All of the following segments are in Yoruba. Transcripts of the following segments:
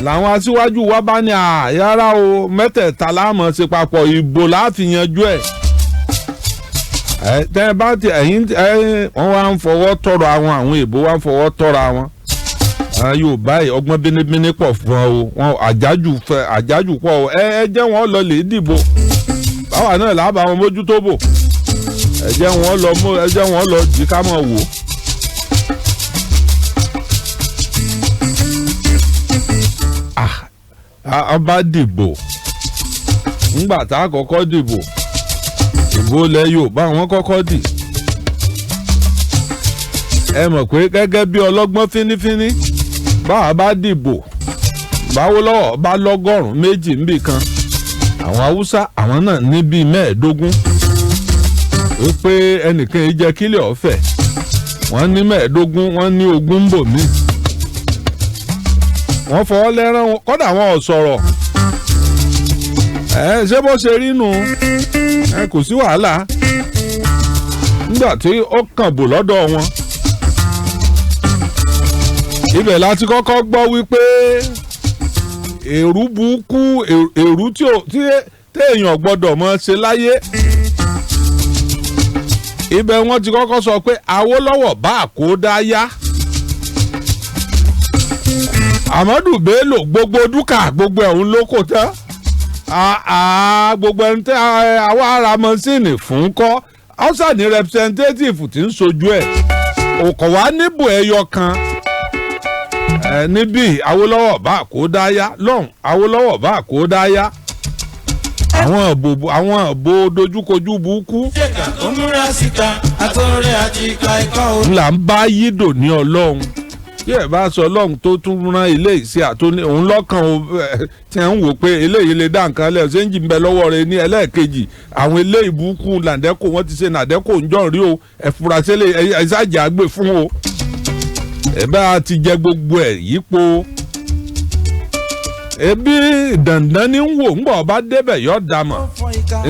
làwọn aṣíwájú wa bá ní àyàrá o mẹ́tẹ̀ẹ̀ta láàmú ṣe papọ̀ ìbò láti yanjú ẹ̀. tẹ́ ẹ bá ti wọ́n wá ń fọwọ́ tọrọ àwọn èèbó wá ń fọwọ́ tọrọ àwọn. yóò báyìí ọgbọ́n bínibíní pọ̀ fún ọ wọn àjájù pọ̀ ọ ẹ jẹ́ wọn lọ lè dìbò báwa náà làbà wọn mójútó bò ẹ jẹ́ wọn lọ jí ká mọ̀ wò. a bá dìbò ńgbà tá a kọ́kọ́ dìbò ìbò ilẹ̀ Yorùbá wọn kọ́kọ́ dì ẹ mọ̀ pé gẹ́gẹ́ bí ọlọ́gbọ́n fínífíní báwa bá dìbò báwo lọ́wọ́ bá lọ́gọ́rùn-ún méjì níbì kan àwọn Haúsá àwọn náà ní bíi 15 wípé ẹnìkan yìí jẹ́ kílẹ̀ ọ̀fẹ́ wọ́n ní 15 wọ́n ní 20 ń bò mí wọ́n fọwọ́ lẹ́rán kọ́dà wọn ò sọ̀rọ̀ ṣé bó ṣe rí nu kò sí wàhálà nígbà tí ó kàn bò lọ́dọ̀ wọn ibẹ̀ láti kọ́kọ́ gbọ́ wípé èrú burúkú èrú tí èèyàn gbọ́dọ̀ mọ̀ ṣe láyé ibẹ̀ wọ́n ti kọ́kọ́ sọ pé Awólọ́wọ̀ bá àkódá yá Amadu Bello gbogbo dúkà gbogbo ẹ̀hún ló kò tán gbogbo ẹni tẹ́ àwa ara mọ́sìnì fún kọ́ Hausa ní representative tí ń sojú ẹ̀ òkò wá níbò ẹyọ kan níbí Awólọ́wọ̀ bá àkódá yá lọ́hùn Awólọ́wọ̀ bá àkódá yá àwọn àbò dojúkojú burúkú. ṣèkà tó múra síta àtọ̀rẹ́ àti ìka ẹ̀kọ́ o. ńlá ń bá yídò ní Ọlọ́run tí ẹ bá sọ Ọlọ́run tó tún rán ilé ìṣe àtúní òun lọ́kàn tí ẹ ń wò pé eléyìí lè dá nǹkan lẹ̀ ṣé ń jì ń bẹ lọ́wọ́ rẹ ní ẹlẹ́ẹ̀kejì àwọn ilé ìbùkún làǹdẹ́kò wọ́n ti ṣe nàǹdẹ́kò ń jọ̀ rí o ẹ̀fúrasẹ́lẹ̀ ẹ̀ṣáàjà gbé fún o ẹ bá ti jẹ gbogbo ẹ̀ yípo ebi dandan ni ń wò ń bọ̀ bá débẹ̀ yọ̀ dàmọ̀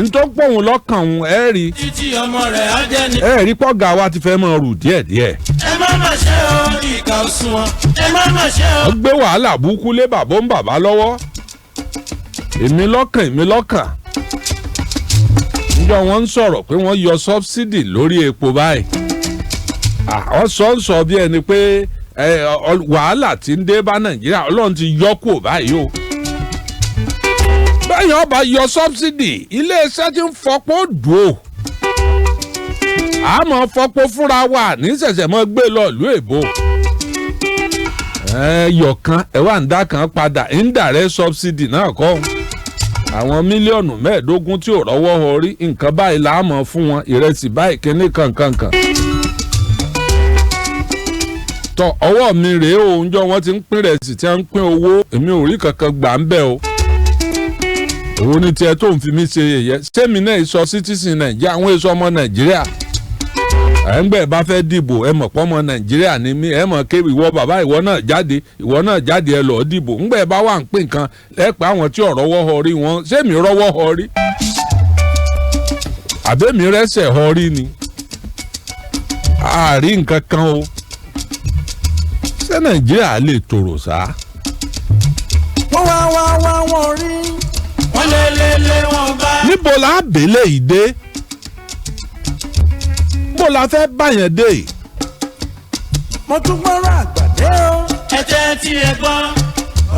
ntọ́ pọ̀hún lọ́kàn òun ẹ̀ rí ẹ̀ rí pọ́gà wa ti fẹ́ mọ̀ rù díẹ̀díẹ̀. ẹ má mà ṣe o ìkà òsùnwọ̀n ẹ má mà ṣe o. wọ́n gbé wàhálà burúkú lé bàbá ń bàbá lọ́wọ́ èmi lọ́kàn níjọ́ wọ́n ń sọ̀rọ̀ pé wọ́n yọ sọ́bsidì lórí epo báyìí wọ́n sọ bí ẹni pé wàhálà tí ń dé bá Nàìjíríà Ọlọ́run ti yọ kúrò báyìí o. bẹ́ẹ̀ yẹn ọba yọ sọ́bsidì iléeṣẹ́ tí ń fọpọ́ dùn ó àmọ́ fọpọ́ fúnra wa ní ṣẹ̀ṣẹ̀ mọ́ gbé lọ ìlú èbó. yọ̀kan ẹ̀wà ń dá kan padà indirect subsidy náà kọ́ àwọn mílíọ̀nù 15 tí ò rọ́wọ́ orí nǹkan báyìí là á mọ̀ fún wọn ìrẹsì báyìí kíní kankankan. tọ ọwọ́ mi rèé o ǹjọ́ wọ́n ti ń pín rẹsì tí wọ́n ń pín owó èmi ò rí kankan gbà ń bẹ̀ o. òun ni tiẹ̀ tó ń fi mí ṣe yẹ̀yẹ́ sẹ́mi náà sọ citizen Nàìjíríà àwọn èso ọmọ Nàìjíríà ẹ̀ǹgbẹ́ bá fẹ́ dìbò ẹ mọ̀ pọ́mọ Nàìjíríà ni mí ẹ mọ̀ ké ìwọ bàbá ìwọ náà jáde ẹ lọ́ọ́ dìbò ǹgbẹ́ bá wà ń pín nǹkan lẹ́pẹ́ àwọn tí ò rọ́wọ́ họ rí wọn sẹ́mi rọ́wọ́ họ rí àbẹ́mi rẹ́sẹ̀ họ rí ni àárí nǹkan kan o ṣé Nàìjíríà lè tòrò sá. wọ́n wá wọ́n rí wọ́n lé wọ́n bá. níbo la bèlè ìdè bó la fẹ́ báyẹn dé. mo tún gbọ́rọ̀ àgbàdé o. ẹ jẹ́ tí ẹ gbọ́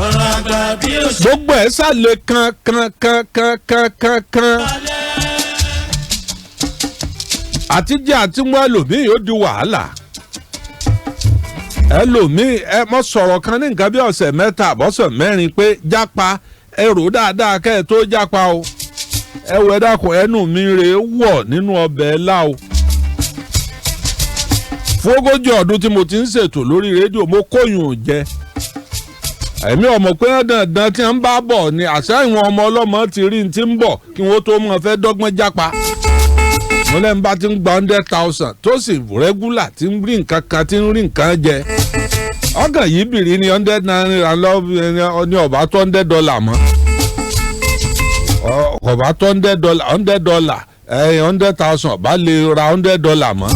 ọ̀rọ̀ àgbà bí ó ṣe. gbogbo ẹ̀ sálẹ̀ kan. àtijọ́ àti mú ẹlòmíì yóò di wàhálà. ẹlòmíì ẹ mọ sọ̀rọ̀ kan ní nǹkan bí ọ̀sẹ̀ 3 àbọ̀sẹ̀ 4 pé jápa ẹ rò dáadáa kẹ́ ẹ tó jápa o. ẹ wọ ẹ dákun ẹnu mi rè é wọ̀ nínú ọbẹ̀ ẹ lá o. fógójì ọdún tí mo ti ń ṣètò lórí rédíò mo kóyún jẹ èmi ọmọ pé dandan tí ń bá bọ̀ ni àṣà ìwọ̀n ọmọ ọlọ́mọ ti rí ti ń bọ̀ kí wọ́n tó mọ̀ fẹ́ dọ́gbọ́n jápa mo lẹ́nu bá ti ń gba 100,000 tó sì rẹ́gúlà tí ń rí nǹkan kan tí ń rí nǹkan jẹ ọgàn yìí bìrì ní 100 naira ní ọba tó $100 mọ́ ọba tó $100 100,000 ọba lè ra $100 mọ́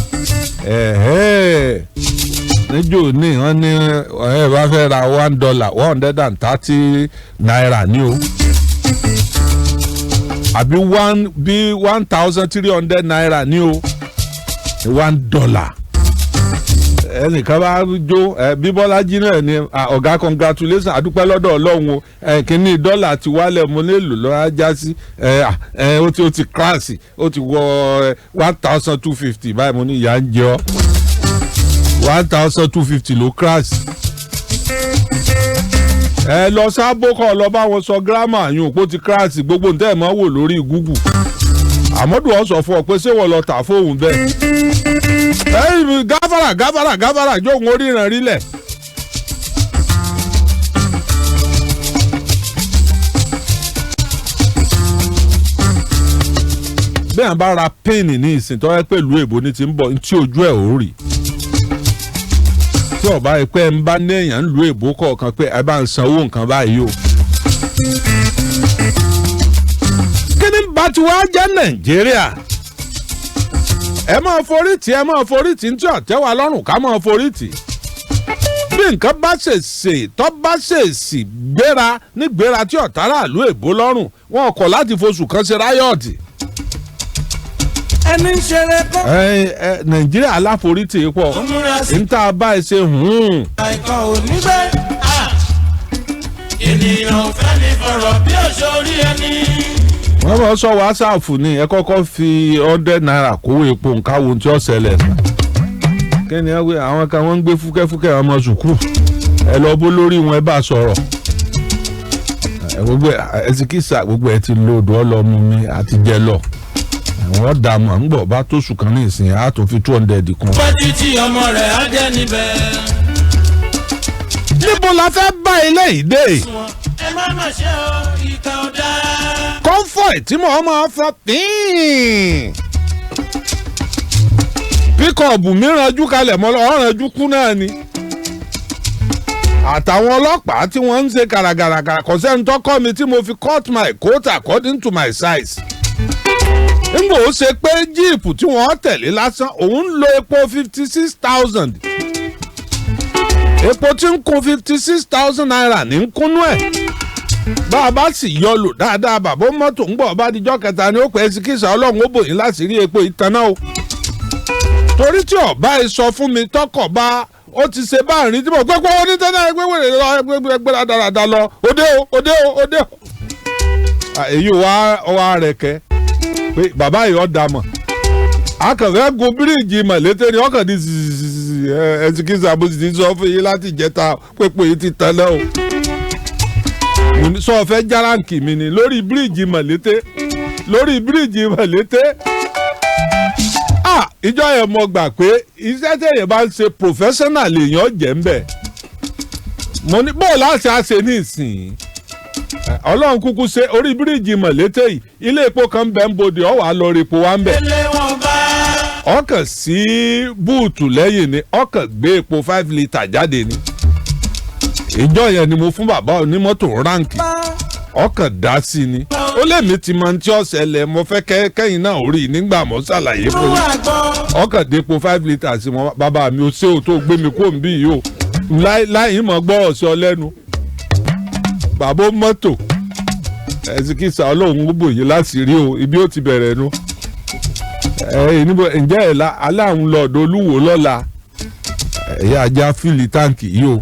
níjó ní wọ́n ní ẹ bá fẹ́ ra $1 130 naira ní o àbí 1,300 naira ní o $1 ẹnìkan bá jó bí Bọ́lájí náà ni ọ̀gá congratulation àdúpẹ́ lọ́dọ̀ Ọlọ́run o kínní dọ́là ti wálẹ̀ mo nílò lọ́wọ́ ajá sí ó ti kíláàsì ó ti wọ 1,250 báyìí mo ní ìyá ń jẹ ọ́ 1,250 ló kíláàsì. Lọ sábó kọ́ lọ bá wọn sọ gírámà yún òpó ti kíláàsì gbogbo ntẹ́ ẹ̀ máa wò lórí Google àmọ́dù ọ̀ sọ fún ọ pé ṣé wọ́n lọ tà fóun bẹ́ẹ̀. gáfárà jóun oríran rílẹ̀. bẹ́ẹ̀ bá ra píìnì ní ìsìn tó yẹ pẹ̀lú èbó ní ti ń bọ̀ tí ojú ẹ̀ ò rí. tí ọba ẹ̀pẹ́ ń bá ní èèyàn ń lu èbó kọ̀ọ̀kan pé ẹ bá ń sanwó nǹkan báyìí o. kí ni bá ti wá jẹ́ Nàìjíríà? ẹ máa forí tì ní tí ọ̀tẹ́ wa lọ́rùn ká máa forí tì. bí nǹkan bá ṣèṣe tó bá ṣèṣì gbéra nígbéra tí ọ̀tá ràlú èbó lọ́rùn wọn kọ̀ láti foṣù kan ṣe ráyọ̀tì. ẹni ń ṣeré kọ́. Nàìjíríà aláforítì pọ̀ níta bá ẹ ṣe àìkọ́ ò ní gbé. ènìyàn ò fẹ́ ní fọ̀rọ̀ bí òṣòrí ẹni. wọ́n bá sọ wásáàfù ni ẹ kọ́kọ́ fi $100 kówó epo nǹkan wo tí ó ṣẹlẹ̀ kẹ́ni àwọn kan wọ́n ń gbé fúkẹ́fúkẹ́ ọmọ sùkúù ẹ lọ bó lórí wọn ẹ bá sọ̀rọ̀ gbogbo ẹ ti kíṣà gbogbo ẹ ti lòdù ọlọ́mú mi àti jẹ lọ àwọn dààmú à ń gbọ̀ bá tó sùn kan ní ìsìn á tó fi 200 kún. pẹ́ẹ́tì tí ọmọ rẹ̀ á jẹ́ níbẹ̀. níbo la fẹ́ bá ilé ìdè. ẹ má mà ṣe o ìka ọ̀dà. kọ́ńfọ̀ì tí mo máa fọ́ pín. píkọ̀bù mi ranjú kalẹ̀ mọ́ lọ́ọ́ ranjú kú náà ni. àtàwọn ọlọ́pàá tí wọ́n ń ṣe gàràgàrà kò sẹ́ni tó kọ́ mi tí mo fi cut my coat according to my size. nígbà ó ṣe pé jíìpù tí wọ́n tẹ̀lé lásán òun lo epo 56,000. epo tí ń kún 56,000 naira ní ń kúnú ẹ̀. bá a bá sì yọ lò dáadáa bàbá mọ́tò ń bọ̀ bá dijọ́ kẹta ni ó pẹ́ síkísà ọlọ́run ó bòyìn láti rí epo ìtaná o. torí tí ọba ẹ sọ fún mi tọkọ bá ó ti ṣe bá rìn tí mo gbé pọ́wọ́ ní tẹ́lẹ̀ ẹgbẹ́ lọ dáradára lọ òde o. èyí wá rẹ̀ kẹ́ pé bàbá yìí ọ̀ dà mọ̀ akànfẹ́ gun bíríìjì mọ̀lété ni ọkàn ní ẹ̀sìnkìsà bó ti ti sọ fún yín láti ìjẹta pépè yìí ti tán náà o. sọ fẹ́ járáǹkì mi ni lórí bíríìjì mọ̀lété. ìjọ yẹn mo gbà pé iṣẹ́ tẹ̀yẹ̀ bá ń ṣe professional èèyàn jẹ́ ń bẹ̀. mo ní bọ́ọ̀ láti ṣe ní ìsìn ọlọ́run kúkú ṣe orí bíríìjì mọ̀lété yìí ilé epo kan bẹ́ẹ̀ ń bodè ọ̀wà lọ rí epo wa ń bẹ̀. ọkàn sí búùtù lẹ́yìn ni ọkàn gbé epo 5 litre jáde ni. ìjọ yẹn ni mo fún bàbá onímọ́tò ránkì ọkàn dá sí ni. ó lè mi ti máa ń tí ọ̀sẹ̀ lẹ̀ mo fẹ́ kẹ́yìn náà rí nígbà mo ṣàlàyé fún mi. ọkàn dé epo 5 litre sí wọn bàbá mi ò ṣe ò tó gbé mi kó ń bí yìí o láì mọ̀ gbọ́ ọ̀sẹ̀ ọlẹ́nu. bàbá mọ́tò ẹ̀sìnkìsà ọlọ́run ó bòye láti rí o ibi ó ti bẹ̀rẹ̀ nu. ǹjẹ́ ẹ̀ aláàrùn lọ́ọ̀dọ̀ olúwo lọ́la ẹ̀yà ajá fìlì táǹkì yìí o.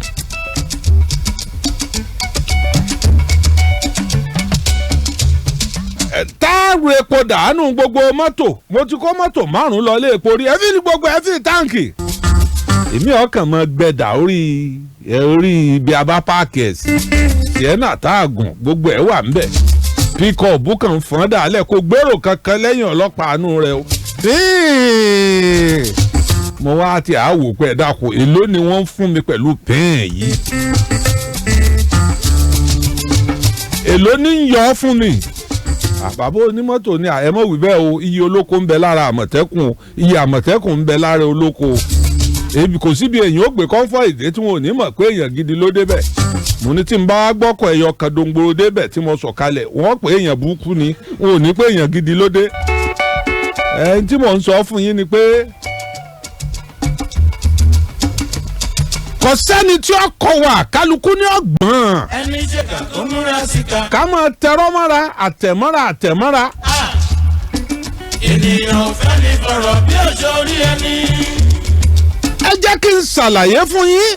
táàrù epo dànù gbogbo mọ́tò mo ti kó mọ́tò 5 lọ lé epo rí ẹ fi gbogbo ẹ fi táǹkì. èmi ọkàn mọ gbẹdà orí ibi abá páàkì ẹ̀ sí sienna táàgùn gbogbo ẹ̀ wà ńbẹ̀ píkọ̀ọ̀bù kan fọ́n dàálẹ̀ kó gbèrò kankan lẹ́yìn ọlọ́pàá àánú rẹ o. mo wá ti àwò pé ẹ dákun èló ni wọ́n ń fún mi pẹ̀lú pẹ́ẹ́n yìí. èló ní ń yọ ọ́ fún mi. àbábọ̀ onímọ́tò ni àyẹ̀mọ́ wí bẹ́ẹ̀ o iye olóko ń bẹ lára àmọ̀tẹ́kùn iye àmọ̀tẹ́kùn ń bẹ lára olóko. èbí kò síbi èyàn ó gbé kọ́ńfọ́ ìdè tí wọn ò ní mọ̀ pé èèyàn gidi ló débẹ̀. mo ní tí n bá gbọ́kọ̀ ẹ̀yọ kan dòǹgbòrò débẹ̀ tí mo sọ̀ kalẹ̀ wọ́n pé èèyàn burúkú ni wọn ò ní pé èèyàn gidi ló dé. tí mò ń sọ fún yín ni pé kò sẹ́ni tí ó kọ wà kálukú ní ọgbọ́n. ẹni ṣèkà tó múra síta. ká máa tẹrọ mọ́ra àtẹ̀mọ́ra. ènìyàn ò fẹ́ ní fọ̀rọ̀ bí òṣò orí ẹni. ẹ jẹ́ kí n ṣàlàyé fún yín.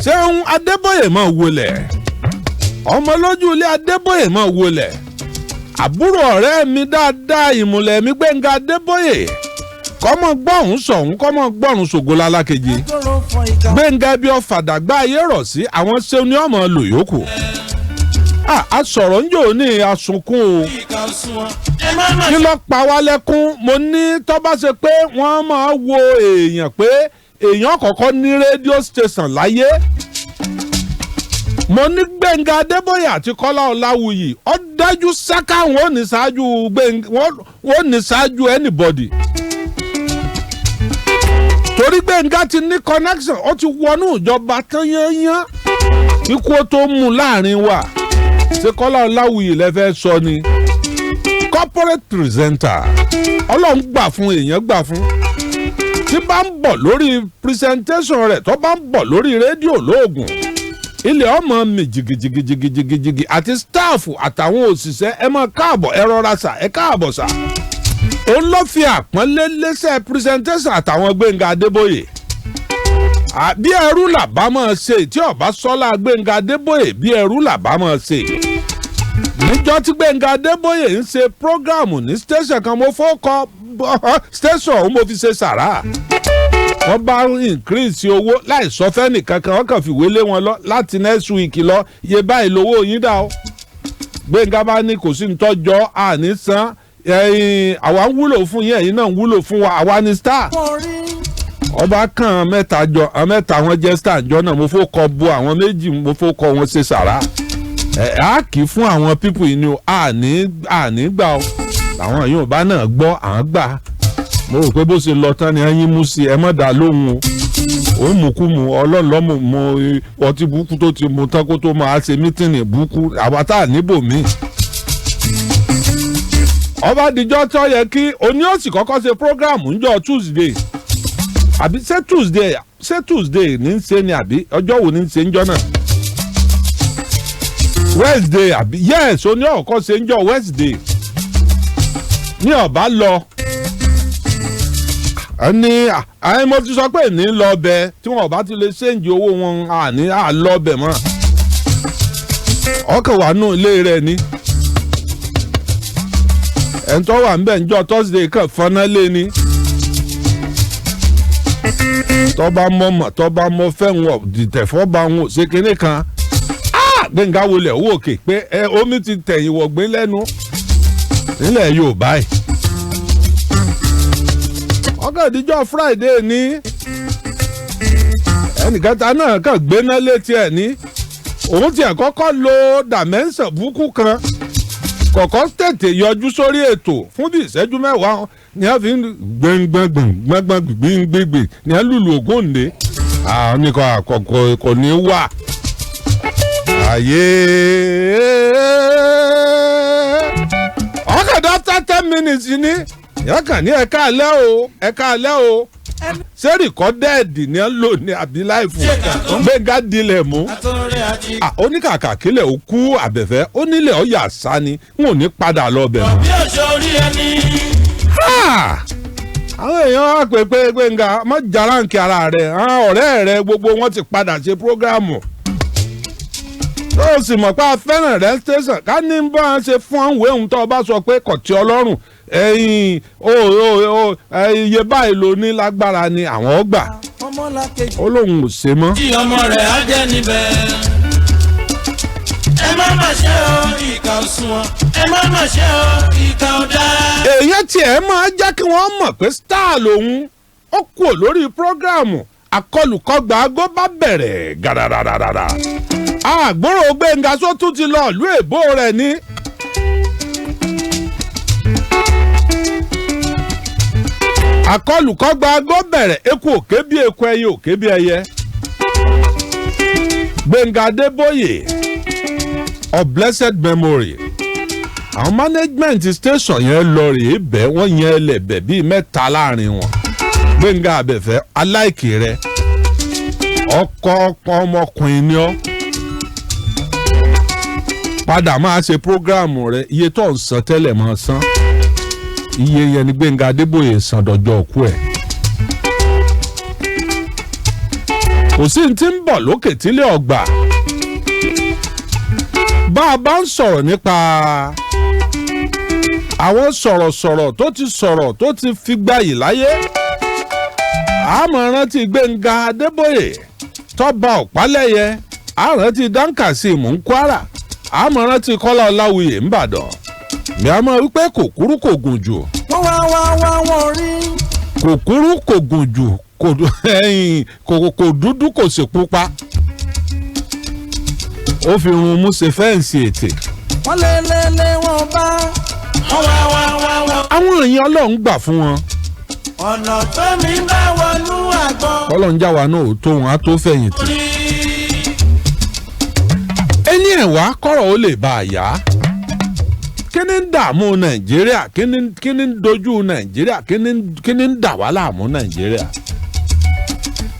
Ṣeun Adébóyè máa wọlẹ̀ ọmọ lójú ilé Adébóyè máa wọlẹ̀ àbúrò ọ̀rẹ́ mi dáadáa ìmùlẹ̀ mi Gbẹ́ngà Adébóyè kọ́mọ gbọ́hùn sọ̀hún kọ́mọ gbọ́rùn ṣògo lálákejì Gbẹ́ngà bí ọ̀fàdàgbà ayé rọ̀ sí àwọn Ṣeun ní ọmọ lò yòókù. A sọ̀rọ̀ ń jò ní asunkún o kí ló pa wá lẹ́kún mo ní tó bá ṣe pé wọ́n máa wo èèyàn pé èèyàn kọ̀ọ̀kan ní rédíò station láyé mo ní Gbẹ́ngà Adébóyè àti Kọ́lá Ọláwuyì ó dájú sáká wọn ò ní ṣáájú anybody torí Gbẹ́ngà ti ní connection ó ti wọnú ìjọba tán yányán ikú ó tó mú láàrin wa ṣé Kọ́lá Ọláwuyì lẹ́fẹ́ sọ ni corporate presenter ọlọ́run gbà fún èèyàn gbà fún tí bá ń bọ̀ lórí presentation rẹ̀ tó bá ń bọ̀ lórí rédíò lóògùn ilé ọmọ mi jìgìjìgìjìgìjìgì àti stáàfù àtàwọn òṣìṣẹ́ ẹ máa káàbọ̀ ẹ rọra sà ẹ káàbọ̀ sà òun ló fi àpọ́nlé lẹ́sẹ̀ presentation àtàwọn Gbẹ́ngà Adébóyè bí ẹrú làbá máa ṣe tí ọba sọ́lá Gbẹ́ngà Adébóyè bí ẹrú làbá máa ṣe níjọ́ tí Gbẹ́ngà Adébóyè ń ṣe prógráàmù ní station kan mo fọ́kọ́ station òun mo fi ṣe sàrà wọ́n bá increase owó láì sọ fẹ́ni kankan wọ́n kàn fi wélé wọn lọ láti next week lọ iye báyìí lówó yín dá o Gbẹ́ngà bá ní kò sí ní tọ́jọ́ àní san àwa ń wúlò fún yín ẹ̀yin náà ń wúlò fún wa àwa ní star ọba kan mẹ́ta wọn jẹ́ star jọ náà mo fò kọ bu àwọn méjì mo fò kọ wọn ṣe sàrà a kì í fún àwọn pípù yìí ni o àní gbà o àwọn Yorùbá náà gbọ́ à ń gbà mo rò pé bó ṣe lọ tán ni ẹyin mú sí ẹ mọ̀ dá lóhùn o ó mú kú mu ọlọ́ọ̀lọ́mù mo ọtí burúkú tó ti mu tán kó tó máa ṣe mítìnì burúkú àwa tá à níbò míì. ọba àdìjọ́ tó yẹ kí oní òsì kọ́kọ́ ṣe program ńjọ́ Tuesday àbí ṣé Tuesday ní í ṣe ni àbí ọjọ́ wo ní í ṣe ńjọ́ náà Wednesday àbí yes oní ọ̀kọ́ ṣe ńjọ́ Wednesday ní ọba lọ ẹni mo ti sọ pé ní lọ bẹ tí wọn bá ti lè ṣéǹjì owó wọn àní àlọ bẹ mọ́ ọkàn wà nù ilé rẹ ni ẹni tó wà níbẹ̀ níjọ́ Thursday kan fọ́nà lé ni tọ́ba mọ́ fẹ́ wọn dìtẹ̀fọ́ bá wọn ṣe kinní kan Gbẹ́ngà wọlé owó òkè pé omi ti tẹ̀yìn wọ̀gbìn lẹ́nu nílẹ̀ Yorùbá yìí ọkàn ìdíjọ́ Friday ní ẹnìkẹta náà kàn gbéná létí ẹ̀ ní òun tiẹ̀ kọ́kọ́ lo dàmẹ́ǹsàn búkú kan kọ̀kọ́ tètè yọjú sórí ètò fún bí ìṣẹ́jú mẹ́wàá ni a fi ń gbẹ̀ngbẹ̀ngbẹ̀ngbẹ̀ngbẹ̀ ni a lùlù Ògúndé nìkan àkọ́kọ́ kò ní wà àyè ọkàdá 10 minutes ni yọkàn ní ẹ̀ka alẹ́ o ṣé rìkọ́dẹ́ẹ̀dì ni a ń lò ní àbí láìfù Gbẹ́ngà dilẹ̀ mú oníkàkà kílẹ̀ ó kú àbẹ̀fẹ́ ó nílẹ̀ ọ̀yà sá ni n ò ní padà lọ bẹ̀ mọ́. àwọn èèyàn wá pé Gbẹ́ngà má jaráǹkì ara rẹ̀ àwọn ọ̀rẹ́ rẹ̀ gbogbo wọn ti padà ṣe prógráàmù tó o sì mọ̀ pé a fẹ́ràn rẹ̀ station ká ní bá a ṣe fún àwọn èèyàn tó o bá sọ pé kò tí ọlọ́run iye báyìí ló ní lágbára ni àwọn ọgbà ó lóun ò ṣe mọ́. tí ọmọ rẹ̀ á jẹ́ níbẹ̀ ẹ má má ṣe o ìkà òṣùwọ̀n ẹ má má ṣe o ìkà ọ̀dà. èèyàn tiẹ̀ máa jẹ́ kí wọ́n mọ̀ pé star lòun ó kú lórí prógráàmù àkọlùkọgbà aago bá bẹ̀rẹ̀ gàdàdàdàdà àgbòrò Gbẹ́ngà sótú ti lọ ìlú èbó rẹ̀ ní. àkọlùkọgbà aago bẹ̀rẹ̀ eku òkè bí eku ẹyẹ òkè bí ẹyẹ. Gbẹ́ngà Adébóyè of blessed memory àwọn management station yẹn lọ rèé bẹ́ẹ̀ wọ́n yẹn ẹlẹ́bẹ̀ bíi mẹ́ta láàrin wọn Gbénga Àbẹ̀fẹ́ aláìkè rẹ ọkọ ọmọkùnrin ni ọ́ padà máa ṣe prógráàmù rẹ iye tó ń san tẹ́lẹ̀ máa san iye yẹn ni Gbénga Adébóyè san dọjọ́ òkú ẹ̀. kò sí ní tí ń bọ̀ lókè tílé ọgbà bá a bá ń sọ̀rọ̀ nípa àwọn sọ̀rọ̀sọ̀rọ̀ tó ti sọ̀rọ̀ tó ti fi gbayì láyé àmọ́ rántí Gbénga Adébóyè tọ́ba Ọ̀pálẹ́yẹ àrántí Dáńkàsímù ń Kwara àmọ́ rántí Kọ́lá Ọláwuyè ńbàdàn mi àmọ́ wípé kò kúrú kò gùn jù wọ́n rí. kò kúrú kò gùn jù kò dúdú kò sì pupa ó fi run mú ṣe fẹ́ǹsì ètè. wọ́n lé wọn bá. àwọn èèyàn Ọlọ́run gbà fún wọn. ọ̀nà tó mi bá wọnú àgbọn. Ọlọ́run já wa náà ò tó wọn á tó fẹ̀yìntì. ẹni ẹ̀wá kọ́rọ̀ ó lè bá a yá. kí ni ń dààmú Nàìjíríà kí ni ń dojú Nàìjíríà kí ni ń dà wá láàmú Nàìjíríà.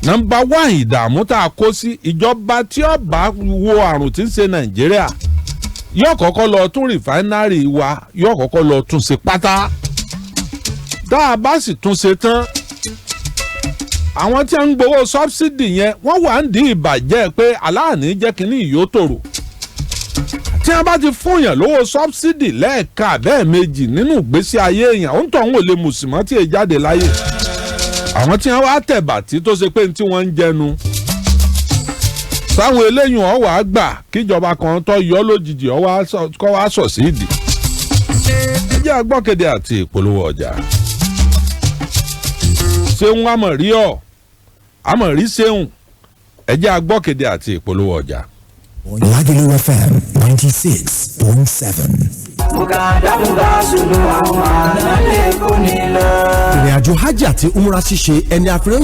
nọ́mbà 1 ìdààmú tá a kó sí ìjọba tí ó bá wo àrùn tí ń ṣe Nàìjíríà yóò kọ́kọ́ lọ tún rìfáínárì wa yóò kọ́kọ́ lọ tún ṣe pátá. tá a bá sì tún ṣe tán àwọn tí ń gbowó sọ́bsidì yẹn wọ́n wà ń di ìbàjẹ́ pé aláàní jẹ́ kínní ìyó tòrò. tí wọ́n bá ti fún yàn lówó sọ́bsidì lẹ́ẹ̀ka bẹ́ẹ̀ méjì nínú ìgbésí ayé èèyàn ó ń tọ̀ ń wò lè mùsùlùmọ́ tí ì jáde láyè. àwọn tí wọ́n wá tẹ̀bà tí tó ṣe pé tí wọ́n ń jẹnu. sáwọn eléyìí ọ̀ wá gbà kíjọba kan tó yọ lójijì kọ́ wá sọ̀ sí ìdí. ẹ jẹ́ agbọ́kéde àti ìpolówó ọjà. ṣéun àmọ̀rí àmọ̀rí ṣéun ẹ jẹ́ agbọ́kéde àti ìpolówó ọjà. Lagelu FM 96.7. Ìrìn àjò hajj àti umrah ṣíṣe ẹni àfihàn